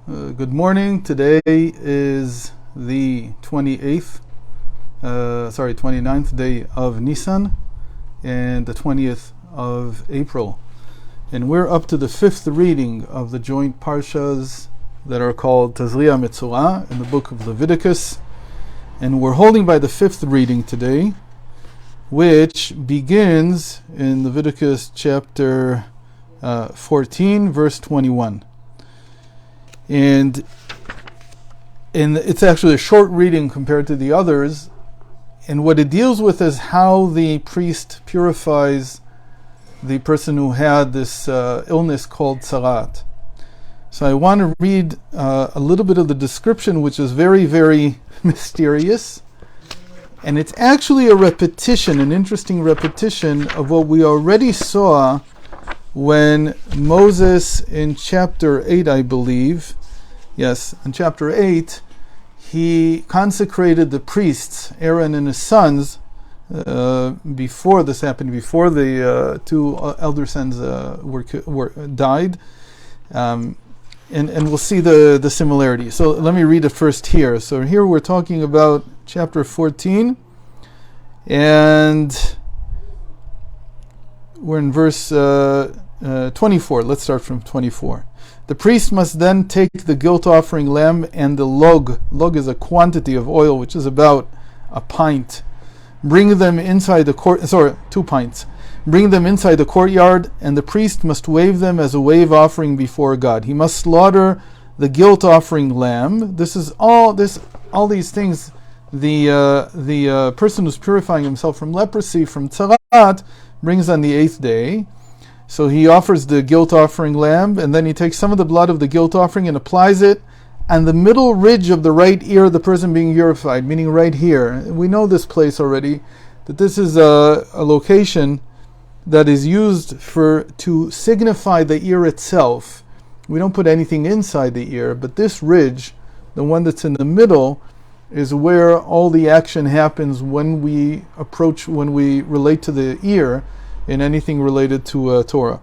Good morning. Today is the 29th day of Nisan and the 20th of April. And we're up to the fifth reading of the joint parshas that are called Tazria-Metzora in the book of Leviticus. And we're holding by the fifth reading today, which begins in Leviticus chapter 14, verse 21. And it's actually a short reading compared to the others. And what it deals with is how the priest purifies the person who had this illness called tzarat. So I want to read a little bit of the description, which is very, very mysterious. And it's actually a repetition, an interesting repetition of what we already saw when Moses in chapter 8, I believe, in chapter 8, he consecrated the priests, Aaron and his sons, before this happened, before the two elder sons died. And we'll see the similarity. So let me read it first here. So here we're talking about chapter 14, and we're in verse 24. Let's start from 24. The priest must then take the guilt offering lamb and the log. Log is a quantity of oil, which is about a pint. Bring them inside the court. 2 pints. Bring them inside the courtyard, and the priest must wave them as a wave offering before God. He must slaughter the guilt offering lamb. This is all these things. The person who's purifying himself from leprosy, from tzarat, brings on the 8th day. So he offers the guilt offering lamb, and then he takes some of the blood of the guilt offering and applies it on the middle ridge of the right ear of the person being purified, meaning right here. We know this place already, that this is a location that is used to signify the ear itself. We don't put anything inside the ear, but this ridge, the one that's in the middle, is where all the action happens when we relate to the ear in anything related to Torah.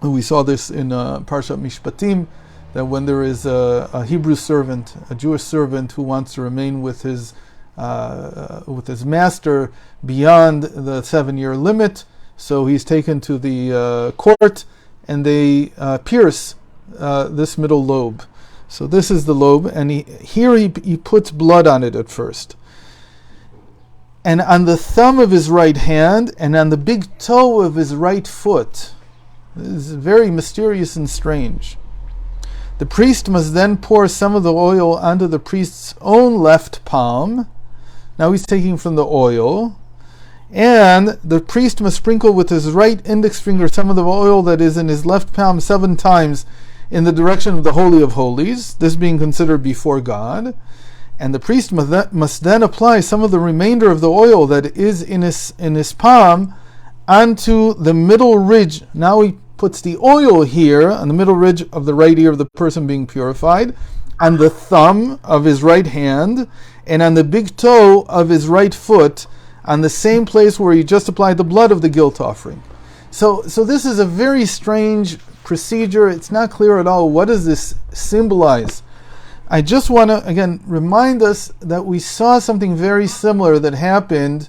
We saw this in Parshat Mishpatim, that when there is a Hebrew servant, a Jewish servant who wants to remain with his master beyond the 7-year limit, so he's taken to the court, and they pierce this middle lobe. So this is the lobe, and he puts blood on it at first. And on the thumb of his right hand, and on the big toe of his right foot. This is very mysterious and strange. The priest must then pour some of the oil onto the priest's own left palm. Now he's taking from the oil. And the priest must sprinkle with his right index finger some of the oil that is in his left palm 7 times in the direction of the Holy of Holies, this being considered before God. And the priest must then apply some of the remainder of the oil that is in his palm onto the middle ridge. Now he puts the oil here on the middle ridge of the right ear of the person being purified, on the thumb of his right hand, and on the big toe of his right foot, on the same place where he just applied the blood of the guilt offering. So this is a very strange procedure. It's not clear at all. What does this symbolize? I just want to, again, remind us that we saw something very similar that happened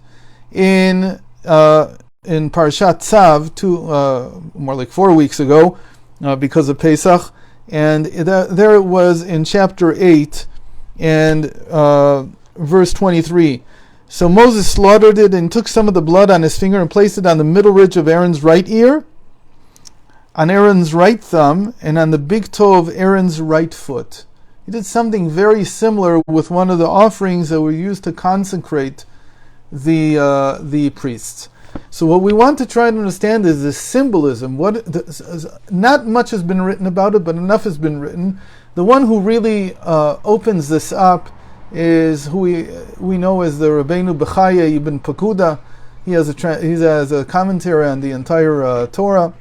in Parshat Tzav, more like 4 weeks ago, because of Pesach. And there it was in chapter 8 and verse 23. So Moses slaughtered it and took some of the blood on his finger and placed it on the middle ridge of Aaron's right ear, on Aaron's right thumb, and on the big toe of Aaron's right foot. He did something very similar with one of the offerings that were used to consecrate the priests. So what we want to try to understand is the symbolism. Not much has been written about it, but enough has been written. The one who really opens this up is who we know as the Rabbeinu Bechaya ibn Pakuda. He has a commentary on the entire Torah,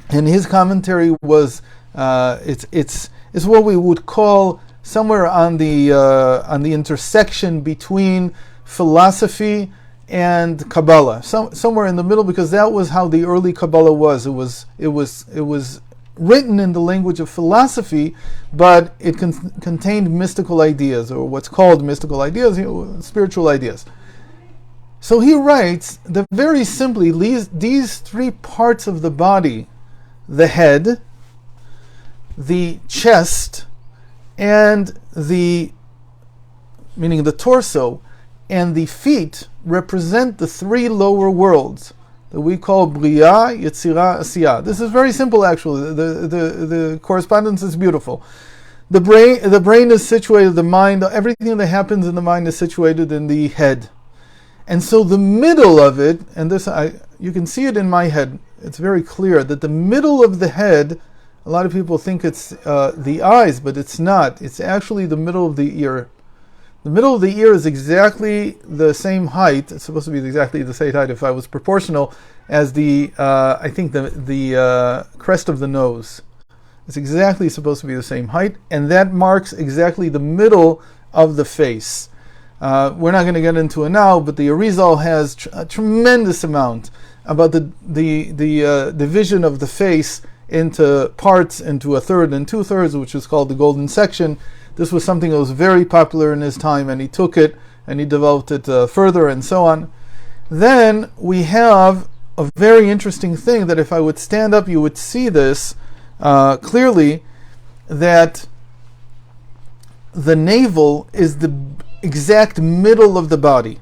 and his commentary was it's what we would call somewhere on the intersection between philosophy and Kabbalah, somewhere in the middle, because that was how the early Kabbalah was. It was written in the language of philosophy, but it contained mystical ideas, or what's called mystical ideas, spiritual ideas. So he writes that very simply, these three parts of the body, the head, the chest, and meaning the torso, and the feet, represent the three lower worlds that we call Bria, Yetzira, Asiyah. This is very simple, actually. The correspondence is beautiful. The brain is situated, the mind, everything that happens in the mind is situated in the head. And so the middle of it, and you can see it in my head, it's very clear that the middle of the head, a lot of people think it's the eyes, but it's not. It's actually the middle of the ear. The middle of the ear is exactly the same height. It's supposed to be exactly the same height if I was proportional as the crest of the nose. It's exactly supposed to be the same height, and that marks exactly the middle of the face. We're not going to get into it now, but the Arizal has a tremendous amount about the division of the face into parts, into a third and two-thirds, which is called the golden section. This was something that was very popular in his time, and he took it and he developed it further and so on. Then we have a very interesting thing that if I would stand up, you would see this clearly, that the navel is the exact middle of the body.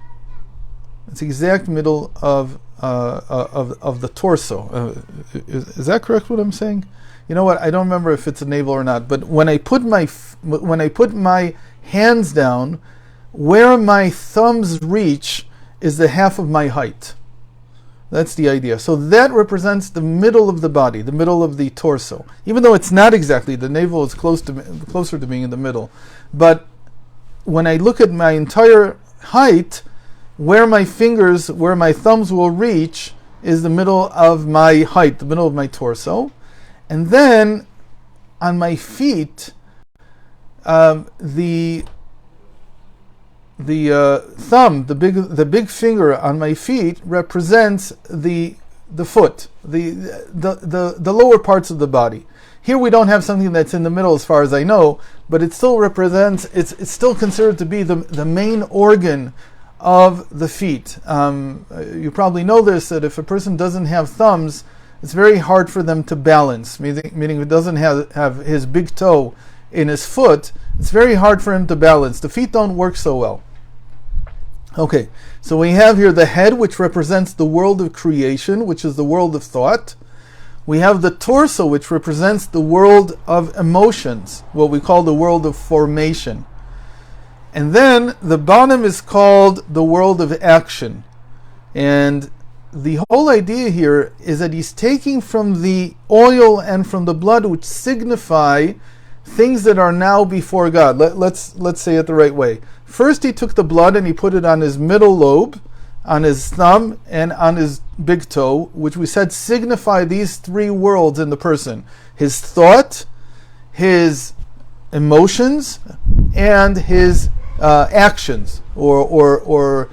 It's the exact middle of the torso. Is that correct what I'm saying? You know what? I don't remember if it's a navel or not. But when I put my hands down, where my thumbs reach is the half of my height. That's the idea. So that represents the middle of the body, the middle of the torso. Even though it's not exactly, the navel is closer to being in the middle. But when I look at my entire height, where my thumbs will reach is the middle of my height, the middle of my torso. And then on my feet, the thumb, the big finger on my feet represents the foot, the lower parts of the body. Here we don't have something that's in the middle as far as I know, but it still represents, it's still considered to be the main organ of the feet. You probably know this, that if a person doesn't have thumbs, it's very hard for them to balance, meaning if it doesn't have his big toe in his foot, it's very hard for him to balance. The feet don't work so well. Okay, so we have here the head, which represents the world of creation, which is the world of thought. We have the torso, which represents the world of emotions, what we call the world of formation. And then the bottom is called the world of action. And the whole idea here is that he's taking from the oil and from the blood, which signify things that are now before God. Let's say it the right way. First he took the blood and he put it on his middle lobe, on his thumb, and on his big toe, which we said signify these three worlds in the person: his thought, his emotions, and his actions, or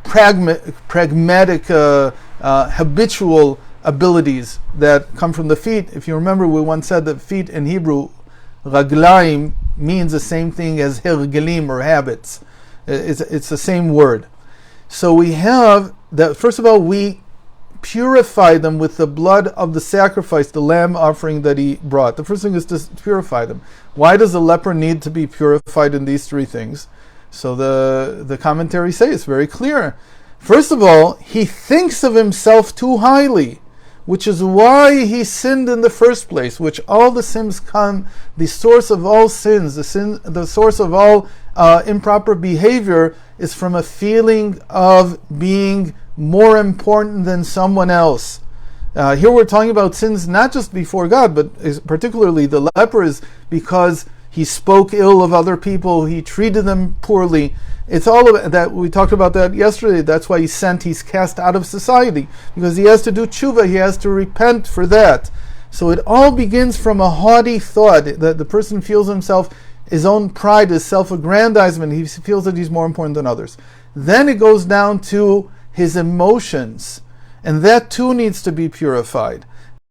pragmatic, habitual abilities that come from the feet. If you remember, we once said that feet in Hebrew, raglaim, means the same thing as hergelim, or habits. It's the same word. So we have that, first of all, we purify them with the blood of the sacrifice, the lamb offering that he brought. The first thing is to purify them. Why does a leper need to be purified in these three things? So the commentaries say it's very clear. First of all, he thinks of himself too highly, which is why he sinned in the first place, which all the sins come, the source of all sins, the source of all improper behavior is from a feeling of being more important than someone else. Here we're talking about sins not just before God, but particularly the leper is because he spoke ill of other people, he treated them poorly. It's all of that. We talked about that yesterday. That's why he's cast out of society, because he has to do tshuva, he has to repent for that. So it all begins from a haughty thought that the person feels himself, his own pride, his self-aggrandizement, he feels that he's more important than others. Then it goes down to his emotions, and that too needs to be purified.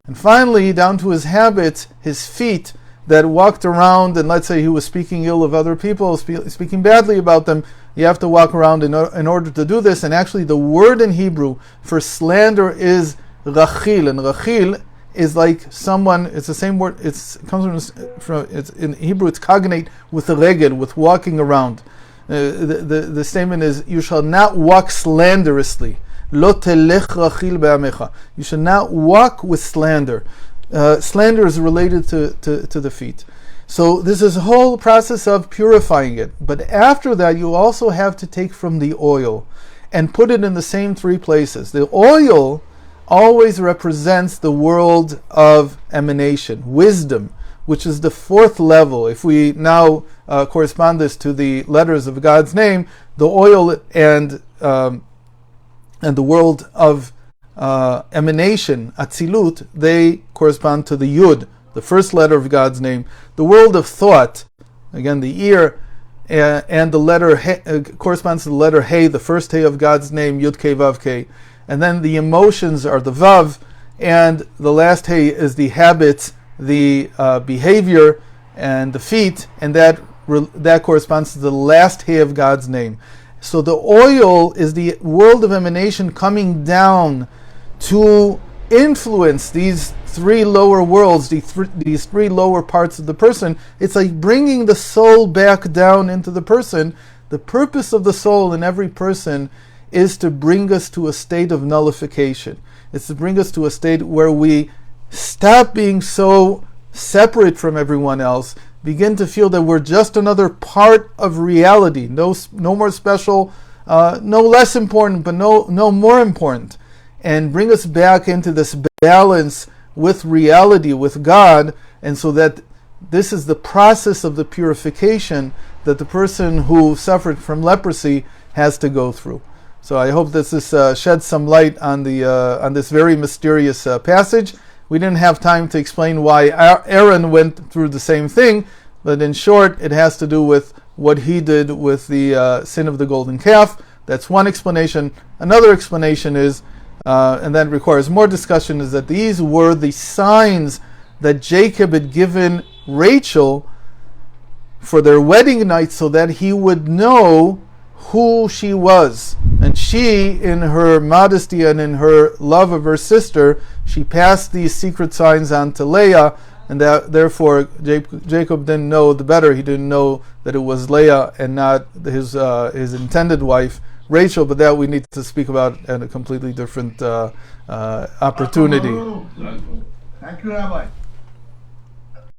And finally, down to his habits, his feet that walked around, and let's say he was speaking ill of other people, speaking badly about them, you have to walk around in order to do this. And actually the word in Hebrew for slander is rachil, and rachil is like someone, it's the same word, it comes from it's in Hebrew, it's cognate with the regel, with walking around. The statement is, you shall not walk slanderously. Lo telech rachil be'amecha. You should not walk with slander. Slander is related to the feet. So this is a whole process of purifying it. But after that, you also have to take from the oil and put it in the same three places. The oil always represents the world of emanation, wisdom, which is the fourth level. If we now correspond this to the letters of God's name, the oil and the world of emanation, Atzilut, they correspond to the Yud, the first letter of God's name. The world of thought, again the ear, and the letter he, corresponds to the letter Hey, the first Hey of God's name, Yud Kei Vav Kei. And then the emotions are the Vav, and the last Hey is the habits, the behavior, and the feet, and that corresponds to the last Hey of God's name. So the oil is the world of emanation coming down to influence these three lower worlds, these three lower parts of the person. It's like bringing the soul back down into the person. The purpose of the soul in every person is to bring us to a state of nullification. It's to bring us to a state where we stop being so separate from everyone else, begin to feel that we're just another part of reality, no more special, no less important, but no more important, and bring us back into this balance with reality, with God. And so that this is the process of the purification that the person who suffered from leprosy has to go through. So I hope that this sheds some light on this very mysterious passage. We didn't have time to explain why Aaron went through the same thing, but in short, it has to do with what he did with the sin of the golden calf. That's one explanation. Another explanation is, and that requires more discussion, is that these were the signs that Jacob had given Rachel for their wedding night so that he would know who she was. And she, in her modesty and in her love of her sister, she passed these secret signs on to Leah, and that therefore Jacob didn't know the better. He didn't know that it was Leah and not his intended wife, Rachel, but that we need to speak about at a completely different opportunity. Thank you, Rabbi.